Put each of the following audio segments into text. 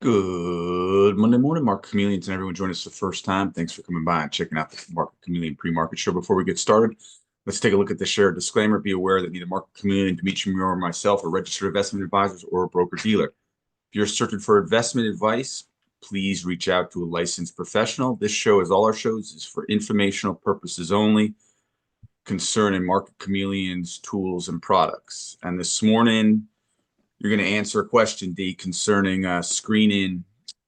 Good Monday morning, Market Chameleons, and everyone joining us the first time. Thanks for coming by and checking out the Market Chameleon pre-market show. Before we get started, let's take a look at the share disclaimer. Be aware that neither Market Chameleon, Dimitri, or myself are registered investment advisors or a broker-dealer. If you're searching for investment advice, please reach out to a licensed professional. This show, as all our shows, is for informational purposes only concerning Market Chameleon's tools and products. And this morning, you're going to answer a question, D, concerning screening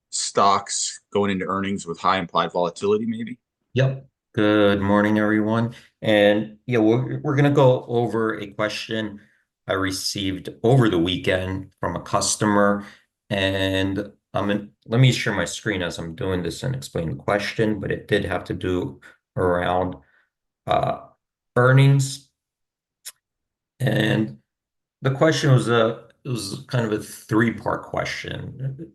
stocks going into earnings with high implied volatility, maybe? Yep. Good morning, everyone. And yeah, we're gonna go over a question I received over the weekend from a customer. And let me share my screen as I'm doing this and explain the question, but it did have to do around uh, earnings. And the question was it was kind of a three-part question.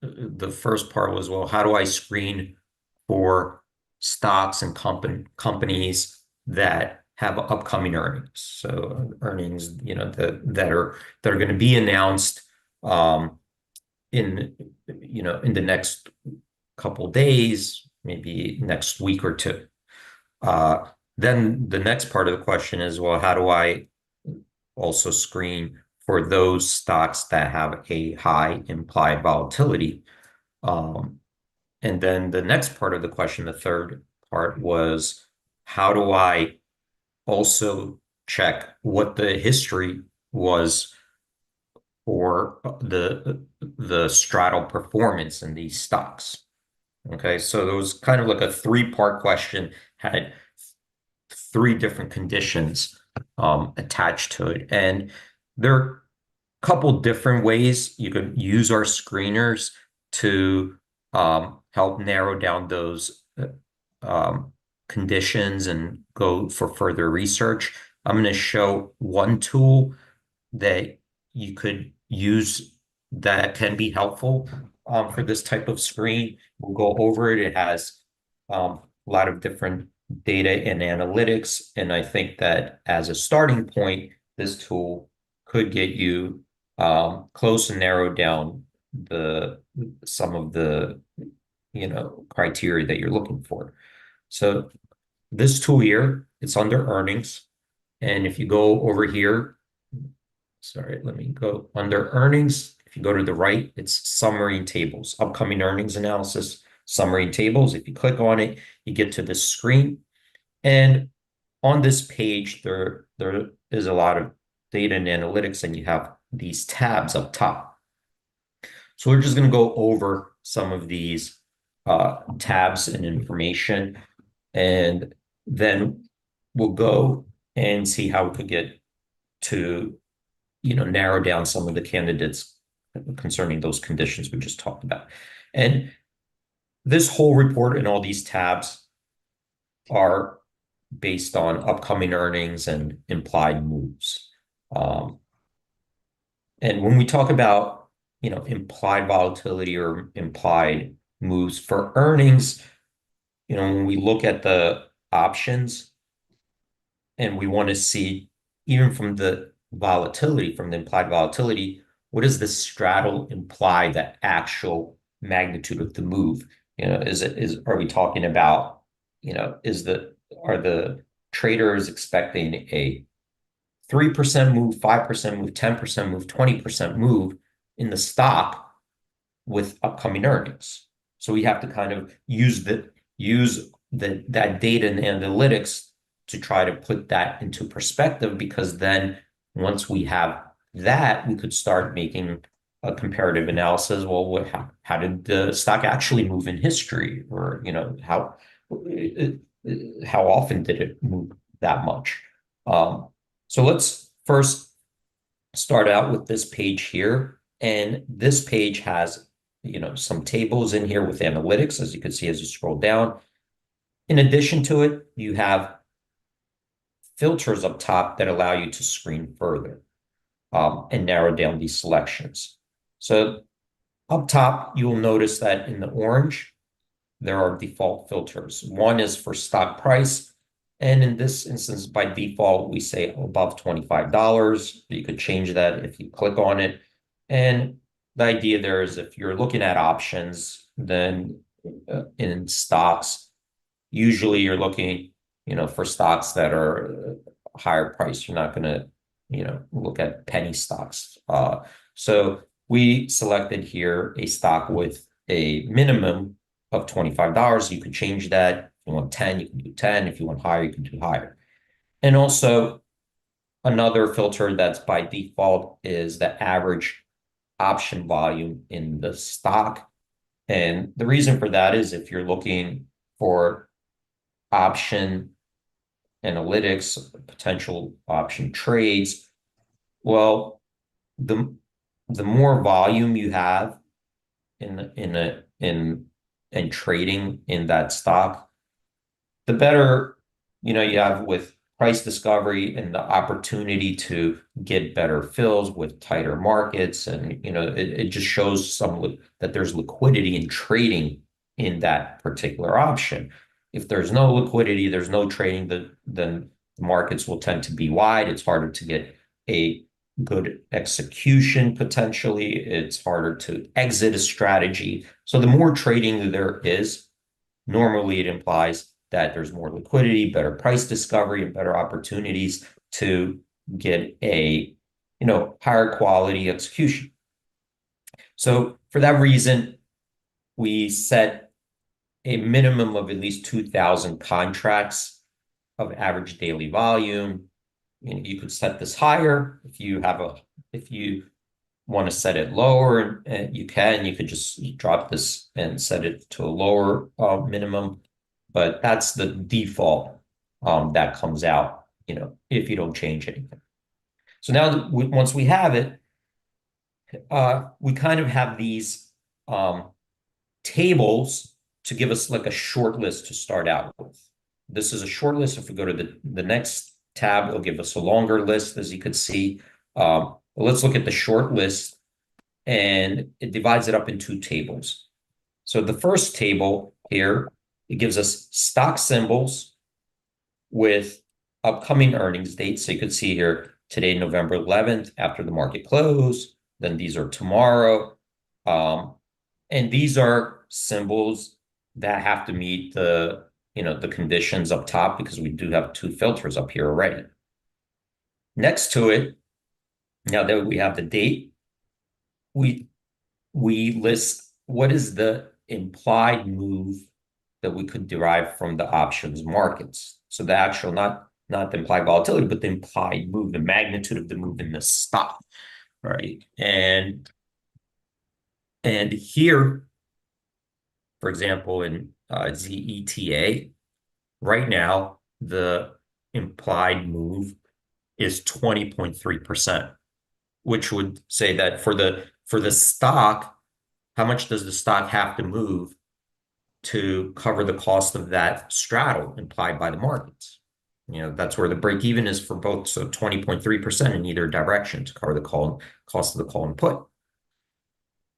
The first part was, well, how do I screen for stocks and companies that have upcoming earnings? So earnings, that are going to be announced um, in in the next couple days, maybe next week or two. Uh, then the next part of the question is, well, how do I also screen for those stocks that have a high implied volatility? Um, and then the next part of the question, the third part was, how do I also check what the history was for the straddle performance in these stocks? Okay, so it was kind of like a three-part question, had three different conditions attached to it. And there are a couple different ways you could use our screeners to help narrow down those um, conditions and go for further research. I'm going to show one tool that you could use that can be helpful for this type of screen. We'll go over it. It has a lot of different data and analytics. And I think that as a starting point, this tool could get you close and narrow down the some of the criteria that you're looking for. So this tool here, it's under earnings. And if you go over here, sorry, let me go under earnings. If you go to the right, it's summary and tables, upcoming earnings analysis, summary and tables. If you click on it, you get to this screen. And on this page, there is a lot of data and analytics, and you have these tabs up top. So we're just going to go over some of these tabs and information, and then we'll go and see how we could get to, narrow down some of the candidates concerning those conditions we just talked about. And this whole report and all these tabs are based on upcoming earnings and implied moves. Um, and when we talk about, implied volatility or implied moves for earnings, when we look at the options and we want to see, even from the volatility, from the implied volatility, what does the straddle imply the actual magnitude of the move? Are we talking about, are the traders expecting a 3% move, 5% move, 10% move, 20% move in the stock with upcoming earnings? So we have to kind of use that data and analytics to try to put that into perspective, because then once we have that, we could start making a comparative analysis. Well, how did the stock actually move in history? Or, how often did it move that much? So let's first start out with this page here. And this page has, some tables in here with analytics, as you can see as you scroll down. In addition to it, you have filters up top that allow you to screen further and narrow down these selections. So up top, you will notice that in the orange, there are default filters. One is for stock price. And in this instance, by default, we say above $25. You could change that if you click on it. And the idea there is if you're looking at options, then in stocks, usually you're looking, for stocks that are higher price. You're not going to, look at penny stocks. So we selected here a stock with a minimum of $25. You could change that. If you want 10, you can do 10. If you want higher, you can do higher. And also another filter that's by default is the average option volume in the stock. And the reason for that is if you're looking for option analytics, potential option trades, well, the the more volume you have in trading in that stock, the better you have with price discovery and the opportunity to get better fills with tighter markets. And it just shows that there's liquidity in trading in that particular option. If there's no liquidity, there's no trading, then the markets will tend to be wide. It's harder to get a good execution potentially. It's harder to exit a strategy. So the more trading there is, normally it implies that there's more liquidity, better price discovery, and better opportunities to get a higher quality execution. So for that reason, we set a minimum of at least 2,000 contracts of average daily volume. You could set this higher if you want to set it lower, and you could just drop this and set it to a lower minimum. But that's the default that comes out, if you don't change anything. So now once we have it, we kind of have these tables to give us like a short list to start out with. This is a short list. If we go to the next tab, it'll give us a longer list, as you could see. Let's look at the short list, and it divides it up in two tables. So the first table here, it gives us stock symbols with upcoming earnings dates. So you could see here today, November 11th, after the market close. Then these are tomorrow. And these are symbols that have to meet the conditions up top, because we do have two filters up here already. Next to it, now that we have the date, we list what is the implied move that we could derive from the options markets. So the actual, not the implied volatility, but the implied move, the magnitude of the move in the stock, right? And here, for example, in ZETA, right now, the implied move is 20.3%, which would say that for the stock, how much does the stock have to move to cover the cost of that straddle implied by the markets? That's where the break even is for both. So 20.3% in either direction to cover the cost of the call and put,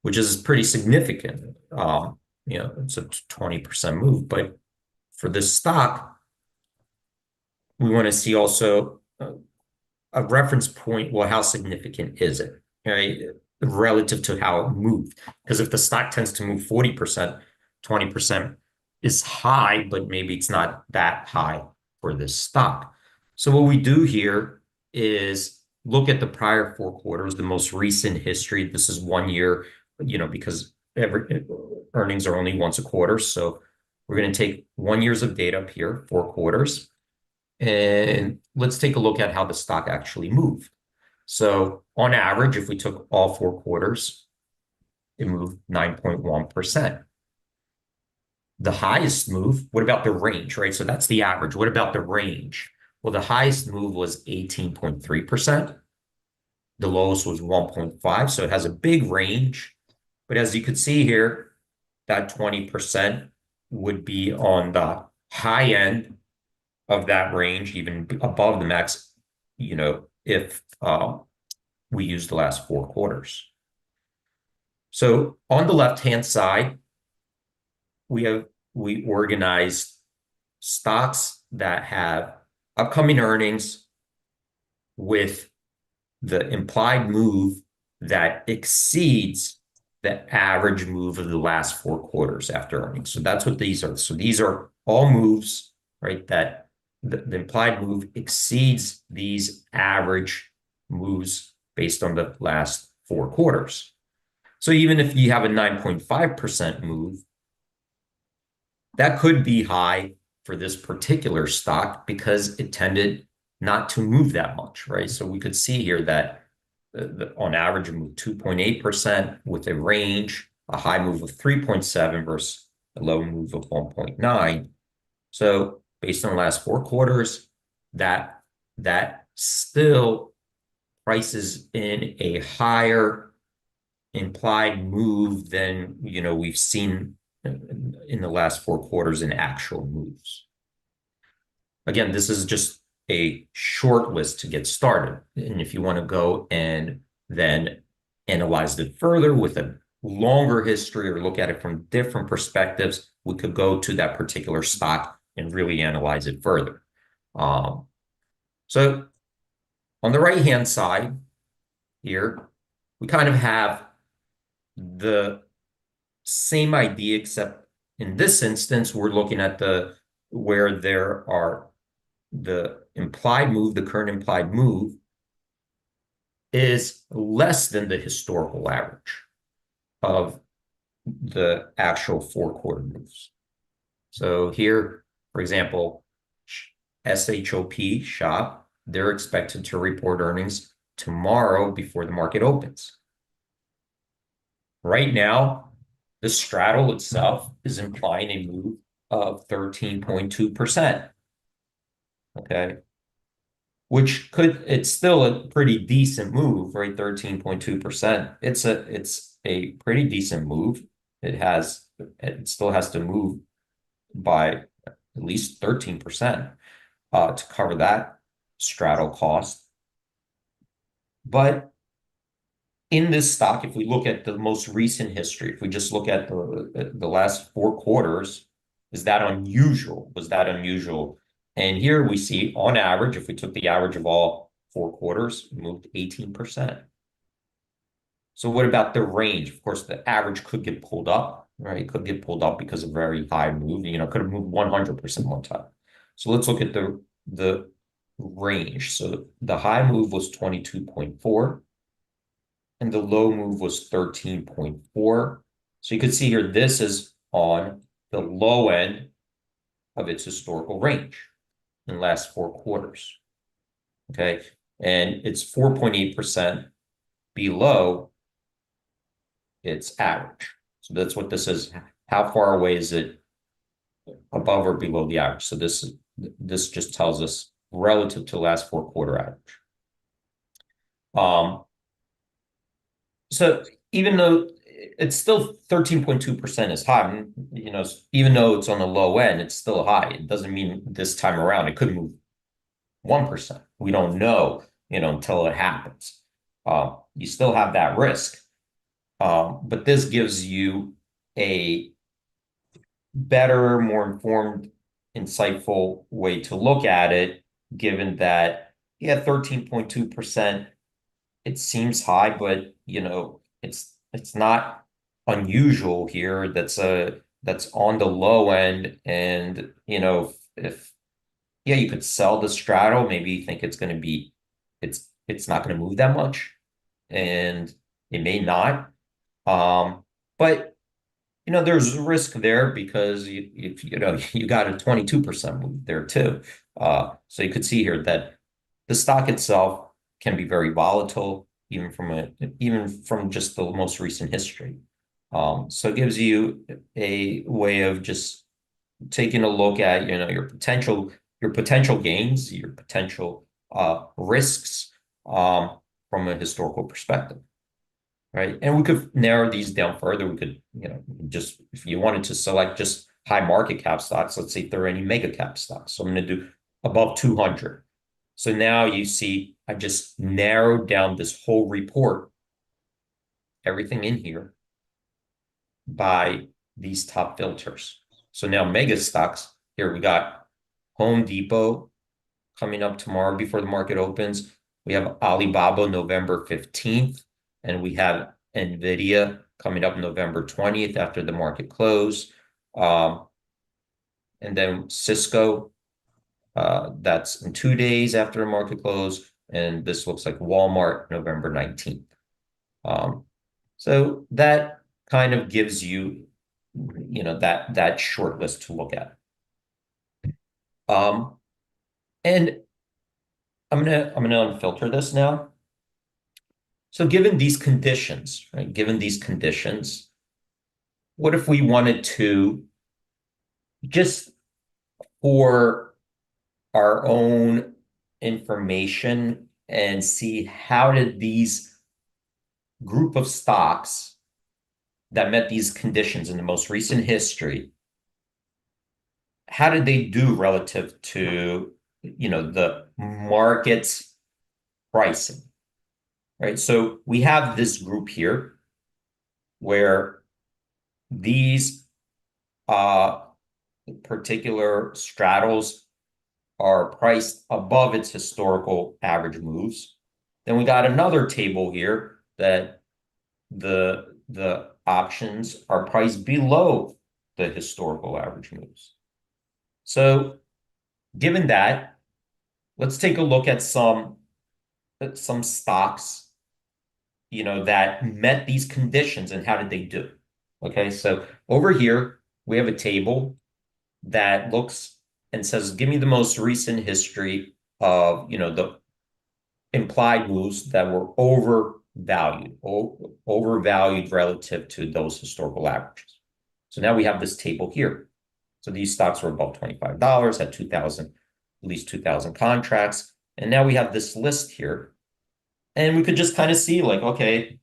which is pretty significant. It's a 20% move. But for this stock, we want to see also a reference point. Well, how significant is it, right, relative to how it moved? Because if the stock tends to move 40%, 20% is high, but maybe it's not that high for this stock. So what we do here is look at the prior 4 quarters, the most recent history. This is 1 year, because earnings are only once a quarter. So we're going to take 1 year's of data up here, 4 quarters. And let's take a look at how the stock actually moved. So on average, if we took all 4 quarters, it moved 9.1%. The highest move, what about the range, right? So that's the average. What about the range? Well, the highest move was 18.3%. The lowest was 1.5%. So it has a big range. But as you could see here, that 20% would be on the high end of that range, even above the max, if we use the last 4 quarters. So on the left-hand side, we organize stocks that have upcoming earnings with the implied move that exceeds the average move of the last 4 quarters after earnings. So that's what these are. So these are all moves, right, that the implied move exceeds these average moves based on the last 4 quarters. So even if you have a 9.5% move, that could be high for this particular stock because it tended not to move that much, right? So we could see here that on average, it moved 2.8% with a range, a high move of 3.7 versus a low move of 1.9. So based on the last 4 quarters, that still prices in a higher implied move than we've seen in the last 4 quarters in actual moves. Again, this is just a short list to get started. And if you want to go and then analyze it further with a longer history or look at it from different perspectives, we could go to that particular stock and really analyze it further. So on the right-hand side here, we kind of have the same idea, except in this instance, we're looking at where there are the implied move, the current implied move is less than the historical average of the actual 4-quarter moves. So here, for example, SHOP, they're expected to report earnings tomorrow before the market opens. Right now, the straddle itself is implying a move of 13.2%. Okay. It's still a pretty decent move, right? 13.2%. It's a pretty decent move. It still has to move by at least 13% to cover that straddle cost. But in this stock, if we look at the most recent history, if we just look at the last 4 quarters, is that unusual? Was that unusual? And here we see on average, if we took the average of all 4 quarters, it moved 18%. So what about the range? Of course, the average could get pulled up, right? It could get pulled up because of very high move. Could have moved 100% one time. So let's look at the range. So the high move was 22.4 and the low move was 13.4. So you could see here, this is on the low end of its historical range in the last 4 quarters. Okay. And it's 4.8% below its average. So that's what this is. How far away is it above or below the average? So this just tells us relative to the last 4-quarter average. So even though it's still 13.2% is high, even though it's on the low end, it's still high. It doesn't mean this time around it could move 1%. We don't know, until it happens. You still have that risk. But this gives you a better, more informed, insightful way to look at it, given that, 13.2%, it seems high, but it's not unusual here. That's on the low end. And if you could sell the straddle, maybe you think it's not going to move that much, and it may not. But there's a risk there because you got a 22% move there too. So you could see here that the stock itself can be very volatile, even from just the most recent history. So it gives you a way of just taking a look at your potential gains, your potential risks from a historical perspective. Right. And we could narrow these down further. We could, just if you wanted to select just high market cap stocks, let's say if there are any mega cap stocks. So I'm going to do above 200. So now you see, I just narrowed down this whole report, everything in here, by these top filters. So now mega stocks, here we got Home Depot coming up tomorrow before the market opens. We have Alibaba November 15th. And we have NVIDIA coming up November 20th after the market close. And then Cisco, that's in 2 days after the market close. And this looks like Walmart, November 19th. So that kind of gives you, that short list to look at. And I'm gonna unfilter this now. So given these conditions, right? Given these conditions, what if we wanted to just for our own information and see how did these group of stocks that met these conditions in the most recent history, how did they do relative to, the market's pricing, right? So we have this group here where these particular straddles are priced above its historical average moves. Then we got another table here that the options are priced below the historical average moves. So given that, let's take a look at some stocks, that met these conditions and how did they do? Okay, so over here, we have a table that looks and says, give me the most recent history of, the implied moves that were overvalued relative to those historical averages. So now we have this table here. So these stocks were above $25, had 2,000, at least 2,000 contracts. And now we have this list here. And we could just kind of see like, okay,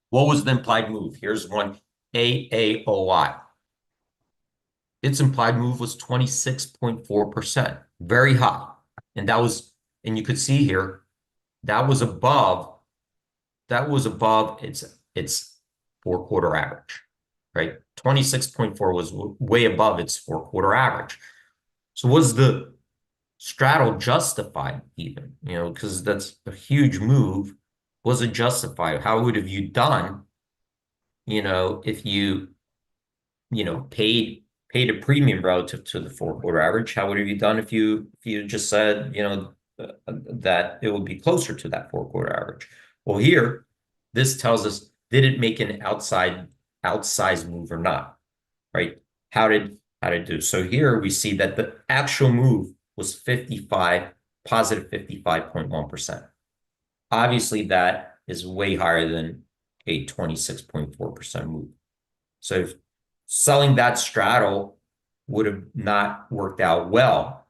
what was the implied move? Here's one, AAOI. Its implied move was 26.4%, very high. And you could see here, that was above its 4-quarter average, right? 26.4 was way above its 4-quarter average. So was the straddle justified even, because that's a huge move. Was it justified? How would have you done, if you, paid a premium relative to the 4-quarter average? How would have you done if you just said, that it would be closer to that 4-quarter average? Well, here, this tells us, did it make an outsized move or not, right? How did it do? So here we see that the actual move was positive 55.1%. Obviously, that is way higher than a 26.4% move. So if selling that straddle would have not worked out well,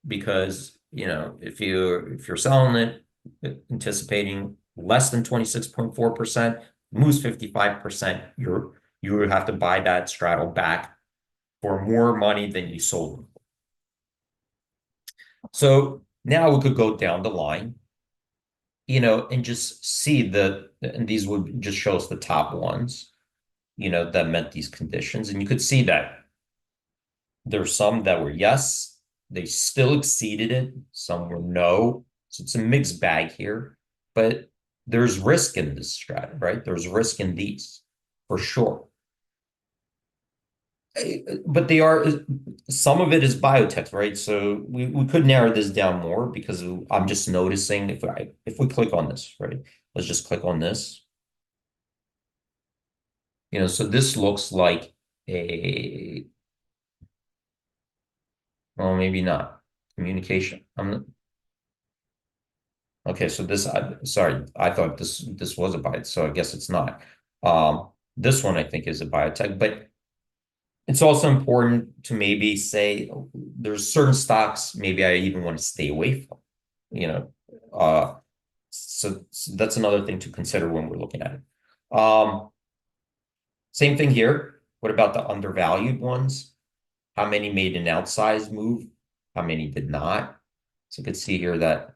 because if you're selling it anticipating less than 26.4%, moves 55%, you would have to buy that straddle back for more money than you sold them. So now we could go down the line, and just see and these would just show us the top ones, that met these conditions. And you could see that there's some that were yes, they still exceeded it. Some were no. So it's a mixed bag here, but there's risk in this strategy, right? There's risk in these for sure. But some of it is biotech, right? So we could narrow this down more, because I'm just noticing if we click on this, right? Let's just click on this. So this looks like well, maybe not. Communication. Okay, so sorry, I thought this was a biotech, so I guess it's not. This one I think is a biotech, but it's also important to maybe say there's certain stocks maybe I even want to stay away from, so that's another thing to consider when we're looking at it. Same thing here. What about the undervalued ones? How many made an outsized move? How many did not? So you can see here that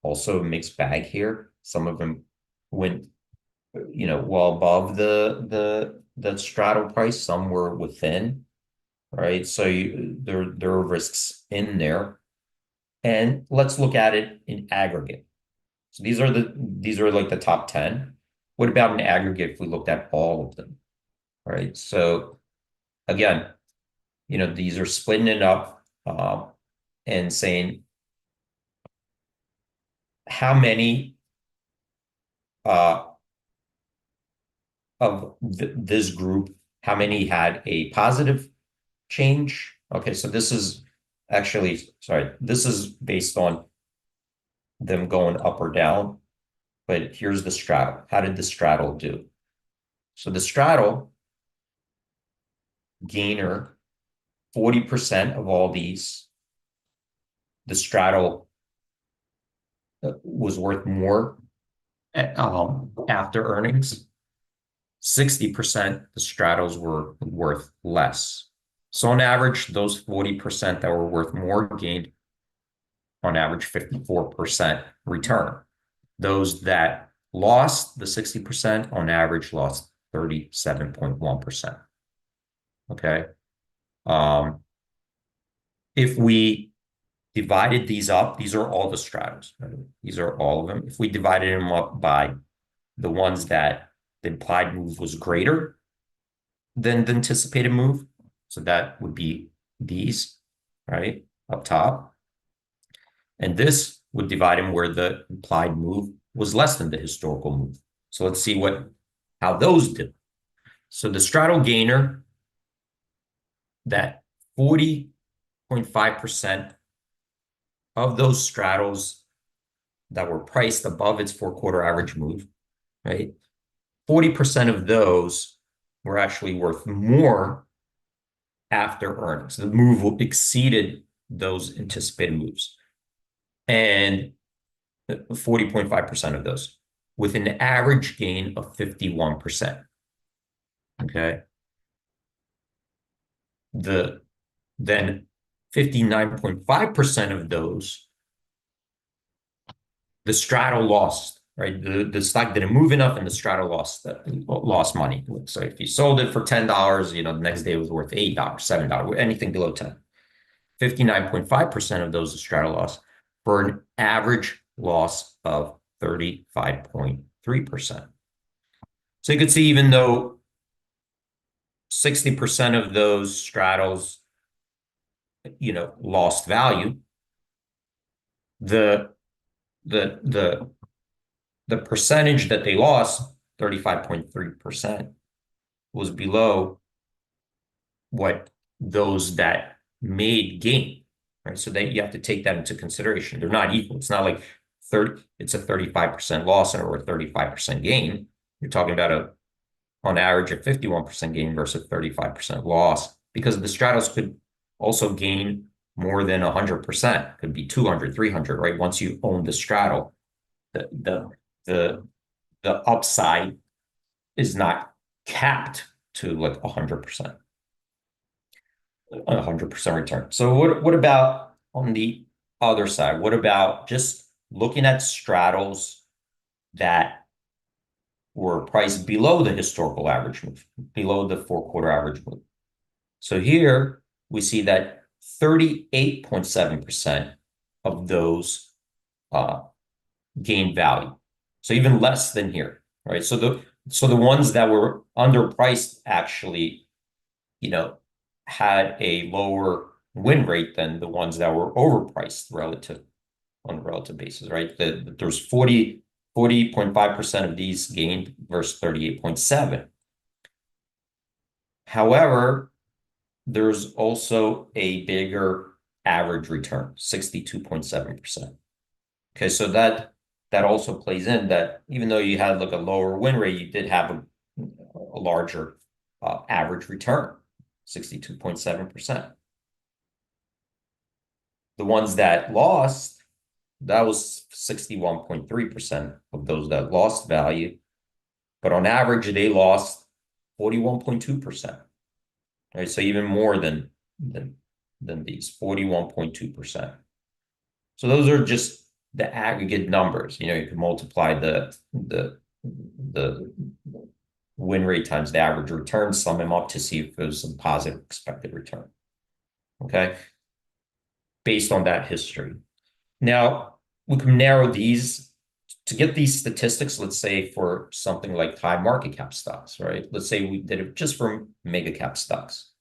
also a mixed bag here. Some of them went, well above the straddle price. Some were within, right? So there are risks in there. And let's look at it in aggregate. So these are like the top 10. What about an aggregate if we looked at all of them, right? So again, these are splitting it up and saying how many uh, of this group, how many had a positive change? Okay, so this is actually, sorry, this is based on them going up or down, but here's the straddle. How did the straddle do? So the straddle gainer, 40% of all these, the straddle was worth more after earnings. 60%, the straddles were worth less. So on average, those 40% that were worth more gained on average 54% return. Those that lost the 60% on average lost 37.1%. Okay. If we divided these up, these are all the stratas. Right? These are all of them. If we divided them up by the ones that the implied move was greater than the anticipated move, so that would be these, right, up top. And this would divide them where the implied move was less than the historical move. So let's see how those did. So the straddle gainer, that 40.5% of those straddles that were priced above its 4-quarter average move, right? 40% of those were actually worth more after earnings. The move exceeded those anticipated moves. And 40.5% of those with an average gain of 51%. Okay. Then 59.5% of those, the straddle lost, right? The stock didn't move enough and the straddle lost money. So if you sold it for $10, the next day it was worth $8, $7, anything below 10. 59.5% of those the straddle lost for an average loss of 35.3%. So you could see, even though 60% of those straddles, lost value, the percentage that they lost, 35.3%, was below what those that made gain, right? So you have to take that into consideration. They're not equal. It's not like it's a 35% loss or a 35% gain. You're talking about on average, a 51% gain versus 35% loss, because the straddles could also gain more than 100%, could be 200, 300, right? Once you own the straddle, the upside is not capped to like 100%. 100% return. So what about on the other side? What about just looking at straddles that were priced below the historical average move, below the 4-quarter average move? So here we see that 38.7% of those gained value. So even less than here, right? So the ones that were underpriced actually, had a lower win rate than the ones that were overpriced on a relative basis, right? There's 40.5% of these gained versus 38.7. However, there's also a bigger average return, 62.7%. Okay, so that also plays in that even though you had like a lower win rate, you did have a larger average return, 62.7%. The ones that lost, that was 61.3% of those that lost value. But on average, they lost 41.2%. Right? So even more than these, 41.2%. So those are just the aggregate numbers. You can multiply the win rate times the average return, sum them up to see if there's some positive expected return. Okay. Based on that history. Now, we can narrow these to get these statistics, let's say for something like high market cap stocks, right? Let's say we did it just for mega cap stocks.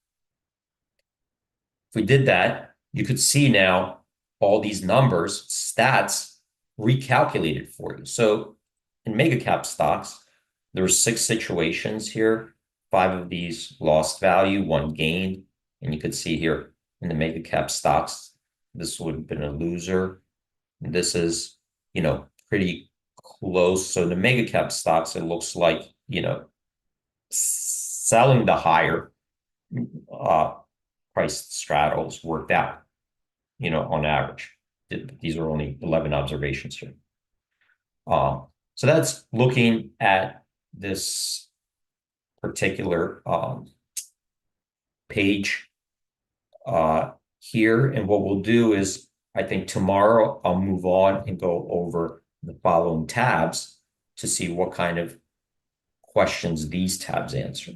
If we did that, you could see now all these numbers, stats recalculated for you. So in mega cap stocks, there's 6 situations here. 5 of these lost value, 1 gained. And you could see here in the mega cap stocks, this would have been a loser. This is, pretty close. So in the mega cap stocks, it looks like, selling the higher uh, price straddles worked out, on average. These are only 11 observations here. So that's looking at this particular page here. And what we'll do is, I think tomorrow I'll move on and go over the following tabs to see what kind of questions these tabs answer.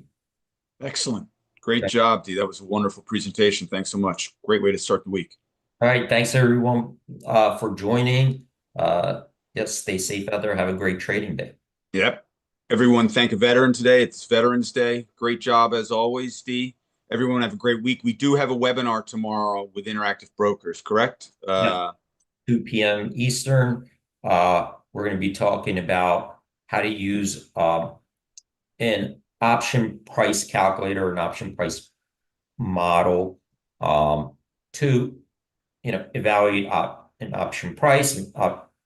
Excellent. Great job, D. That was a wonderful presentation. Thanks so much. Great way to start the week. All right. Thanks, everyone, for joining. Yes, stay safe out there. Have a great trading day. Yep. Everyone, thank a veteran today. It's Veterans Day. Great job as always, D. Everyone have a great week. We do have a webinar tomorrow with Interactive Brokers, correct? Yep. 2 p.m. Eastern. We're going to be talking about how to use an option price calculator, an option price model to evaluate an option price, an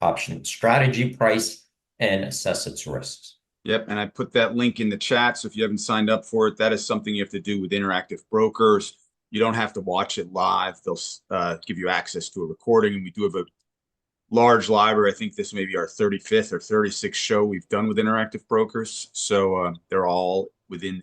option strategy price, and assess its risks. Yep, and I put that link in the chat. So if you haven't signed up for it, that is something you have to do with Interactive Brokers. You don't have to watch it live. They'll give you access to a recording, and we do have a large library. I think this may be our 35th or 36th show we've done with Interactive Brokers. So they're all within